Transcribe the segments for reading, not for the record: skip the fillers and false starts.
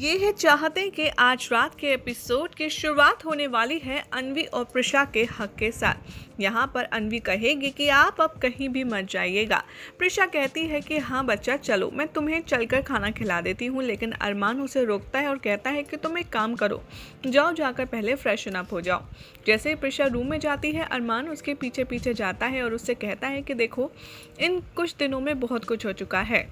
ये है चाहते कि आज रात के एपिसोड की शुरुआत होने वाली है अनवी और प्रिशा के हक के साथ। यहाँ पर अनवी कहेगी कि आप अब कहीं भी मत जाइएगा। प्रिशा कहती है कि हाँ बच्चा चलो, मैं तुम्हें चलकर खाना खिला देती हूँ, लेकिन अरमान उसे रोकता है और कहता है कि तुम एक काम करो, जाओ जाकर पहले फ्रेशन अप हो जाओ। जैसे ही प्रिशा रूम में जाती है, अरमान उसके पीछे पीछे जाता है और उससे कहता है कि देखो, इन कुछ दिनों में बहुत कुछ हो चुका है,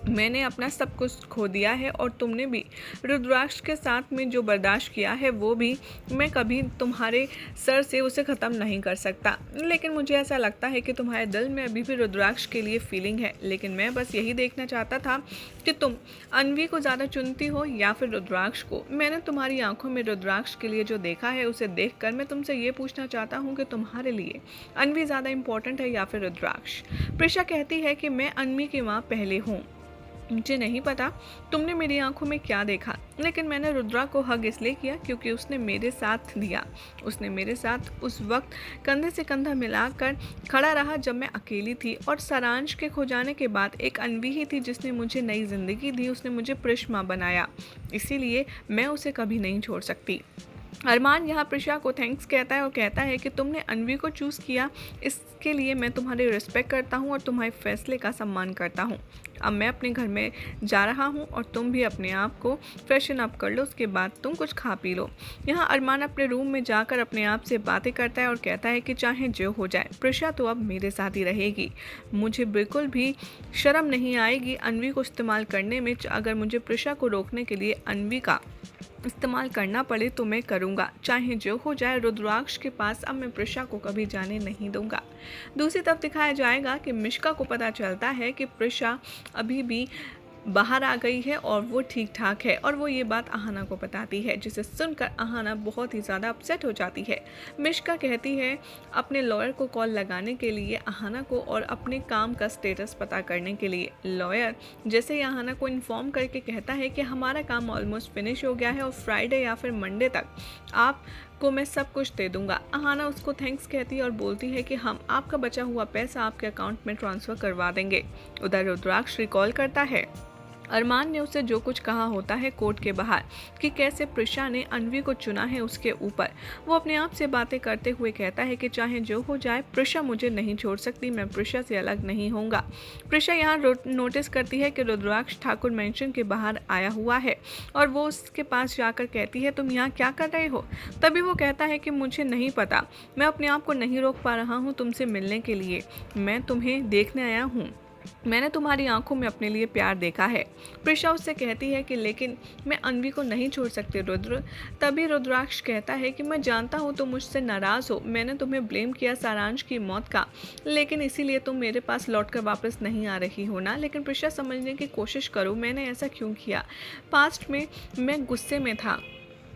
मैंने अपना सब कुछ खो दिया है और तुमने भी रुद्राक्ष के साथ में जो बर्दाश्त किया है वो भी मैं कभी तुम्हारे सर से उसे ख़त्म नहीं कर सकता। लेकिन मुझे ऐसा लगता है कि तुम्हारे दिल में अभी भी रुद्राक्ष के लिए फीलिंग है, लेकिन मैं बस यही देखना चाहता था कि तुम अनवी को ज़्यादा चुनती हो या फिर रुद्राक्ष को। मैंने तुम्हारी आंखों में रुद्राक्ष के लिए जो देखा है उसे देखकर मैं तुमसे ये पूछना चाहता हूँ कि तुम्हारे लिए अनवी ज़्यादा इम्पोर्टेंट है या फिर रुद्राक्ष। प्रिशा कहती है कि मैं अनवी की माँ पहले हूँ, मुझे नहीं पता तुमने मेरी आंखों में क्या देखा, लेकिन मैंने रुद्रा को हग इसलिए किया क्योंकि उसने मेरे साथ दिया। उसने मेरे साथ उस वक्त कंधे से कंधा मिलाकर खड़ा रहा जब मैं अकेली थी, और सारांश के खो जाने के बाद एक अनवी ही थी जिसने मुझे नई ज़िंदगी दी। उसने मुझे प्रिश्मा बनाया, इसीलिए मैं उसे कभी नहीं छोड़ सकती। अरमान यहाँ प्रिशा को थैंक्स कहता है और कहता है कि तुमने अनवी को चूज़ किया, इसके लिए मैं तुम्हारी रिस्पेक्ट करता हूँ और तुम्हारे फैसले का सम्मान करता हूँ। अब मैं अपने घर में जा रहा हूँ और तुम भी अपने आप को फ्रेशन अप कर लो, उसके बाद तुम कुछ खा पी लो। यहाँ अरमान अपने रूम में जाकर अपने आप से बातें करता है और कहता है कि चाहे जो हो जाए, प्रिशा तो अब मेरे साथ ही रहेगी। मुझे बिल्कुल भी शर्म नहीं आएगी अनवी को इस्तेमाल करने में। अगर मुझे प्रिशा को रोकने के लिए अनवी का इस्तेमाल करना पड़े तो मैं करूँगा, चाहे जो हो जाए। रुद्राक्ष के पास अब मैं प्रिशा को कभी जाने नहीं दूंगा। दूसरी तरफ दिखाया जाएगा कि मिश्का को पता चलता है कि प्रिशा अभी भी बाहर आ गई है और वो ठीक ठाक है, और वो ये बात अहाना को बताती है, जिसे सुनकर अहाना बहुत ही ज़्यादा अपसेट हो जाती है। मिश्का कहती है अपने लॉयर को कॉल लगाने के लिए अहाना को और अपने काम का स्टेटस पता करने के लिए। लॉयर जैसे ही अहाना को इन्फॉर्म करके कहता है कि हमारा काम ऑलमोस्ट फिनिश हो गया है और फ्राइडे या फिर मंडे तक आपको मैं सब कुछ दे दूंगा। अहाना उसको थैंक्स कहती है और बोलती है कि हम आपका बचा हुआ पैसा आपके अकाउंट में ट्रांसफ़र करवा देंगे। उधर रुद्राक्ष रिकॉल करता है अरमान ने उसे जो कुछ कहा होता है कोर्ट के बाहर कि कैसे प्रिशा ने अनवी को चुना है उसके ऊपर। वो अपने आप से बातें करते हुए कहता है कि चाहे जो हो जाए, प्रिशा मुझे नहीं छोड़ सकती, मैं प्रिशा से अलग नहीं होऊंगा। प्रिशा यहाँ नोटिस करती है कि रुद्राक्ष ठाकुर मेंशन के बाहर आया हुआ है और वो उसके पास जाकर कहती है तुम यहाँ क्या कर रहे हो। तभी वो कहता है कि मुझे नहीं पता, मैं अपने आप को नहीं रोक पा रहा हूँ तुमसे मिलने के लिए, मैं तुम्हें देखने आया हूँ, मैंने तुम्हारी आंखों में अपने लिए प्यार देखा है। प्रिशा उससे कहती है कि लेकिन मैं अनवी को नहीं छोड़ सकती रुद्र। तभी रुद्राक्ष कहता है कि मैं जानता हूँ तुम मुझसे नाराज़ हो, मैंने तुम्हें ब्लेम किया सारांश की मौत का, लेकिन इसीलिए तुम मेरे पास लौटकर वापस नहीं आ रही हो ना। लेकिन प्रिशा समझने की कोशिश करो, मैंने ऐसा क्यों किया। पास्ट में मैं गुस्से में था,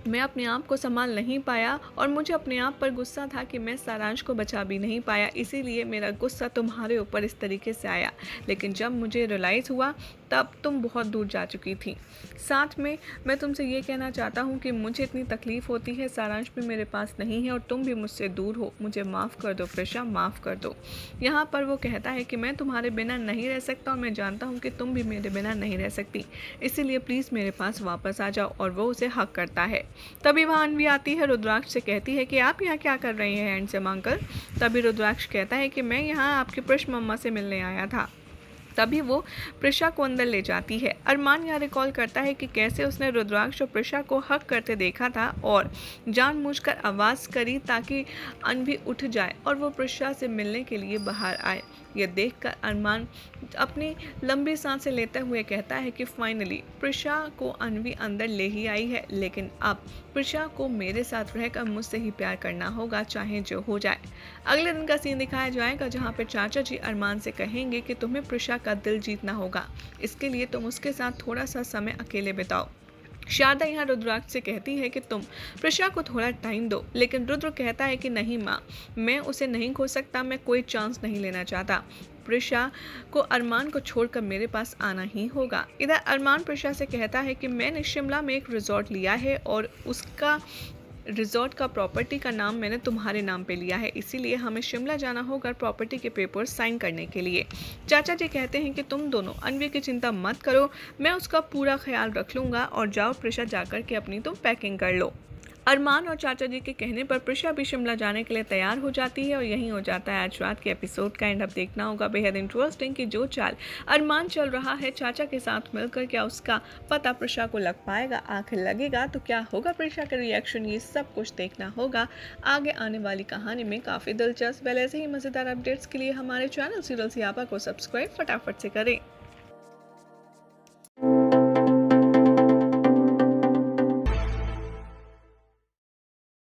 मैं अपने आप को संभाल नहीं पाया और मुझे अपने आप पर गुस्सा था कि मैं सारांश को बचा भी नहीं पाया, इसीलिए मेरा गुस्सा तुम्हारे ऊपर इस तरीके से आया। लेकिन जब मुझे रियलाइज़ हुआ तब तुम बहुत दूर जा चुकी थी। साथ में मैं तुमसे ये कहना चाहता हूँ कि मुझे इतनी तकलीफ़ होती है, सारांश भी मेरे पास नहीं है और तुम भी मुझसे दूर हो, मुझे माफ़ कर दो प्रिशा, माफ़ कर दो। यहाँ पर वो कहता है कि मैं तुम्हारे बिना नहीं रह सकता और मैं जानता हूँ कि तुम भी मेरे बिना नहीं रह सकती, इसीलिए प्लीज़ मेरे पास वापस आ जाओ। और वो उसे हक करता है। तभी वहाँ अनवी आती है, रुद्राक्ष से कहती है कि आप यहाँ क्या कर रहे हैं हैंडसम अंकल। तभी रुद्राक्ष कहता है कि मैं यहाँ आपकी प्रिश मम्मा से मिलने आया था। तभी वो प्रिशा को अंदर ले जाती है। अरमान यहाँ रिकॉल करता है कि कैसे उसने रुद्राक्ष और प्रिशा को हक करते देखा था और जानबूझकर आवाज़ करी ताकि अनवी उठ जाए और वो प्रिशा से मिलने के लिए बाहर आए। यह देखकर अरमान अपनी लंबी सांसें लेते हुए कहता है कि फाइनली प्रिशा को अनवी अंदर ले ही आई है, लेकिन अब प्रिशा को मेरे साथ रहकर मुझसे ही प्यार करना होगा, चाहे जो हो जाए। अगले दिन का सीन दिखाया जाएगा जहाँ पर चाचा जी अरमान से कहेंगे कि तुम्हें प्रिशा का दिल जीतना होगा, इसके लिए तुम उसके साथ थोड़ा सा समय अकेले बिताओ। शारदा यहाँ रुद्राक्ष से कहती है कि तुम प्रिशा को थोड़ा टाइम दो, लेकिन रुद्र कहता है कि नहीं माँ, मैं उसे नहीं खो सकता, मैं कोई चांस नहीं लेना चाहता, प्रिशा को अरमान को छोड़कर मेरे पास आना ही होगा। इधर अरमान प्रिशा से कहता है कि मैंने शिमला में एक रिजॉर्ट लिया है और उसका रिजॉर्ट का प्रॉपर्टी का नाम मैंने तुम्हारे नाम पे लिया है, इसीलिए हमें शिमला जाना होगा प्रॉपर्टी के पेपर साइन करने के लिए। चाचा जी कहते हैं कि तुम दोनों अन्वी की चिंता मत करो, मैं उसका पूरा ख्याल रख लूँगा और जाओ प्रिशा जाकर के अपनी तुम पैकिंग कर लो। अरमान और चाचा जी के कहने पर प्रिशा भी शिमला जाने के लिए तैयार हो जाती है और यही हो जाता है आज रात के एपिसोड का एंड। अब देखना होगा बेहद इंटरेस्टिंग कि जो चाल अरमान चल रहा है चाचा के साथ मिलकर, क्या उसका पता प्रिशा को लग पाएगा, आखिर लगेगा तो क्या होगा प्रिशा का रिएक्शन, ये सब कुछ देखना होगा आगे आने वाली कहानी में। काफ़ी दिलचस्प ऐसे ही मज़ेदार अपडेट्स के लिए हमारे चैनल सीरियल सियापा को सब्सक्राइब फटाफट से करें।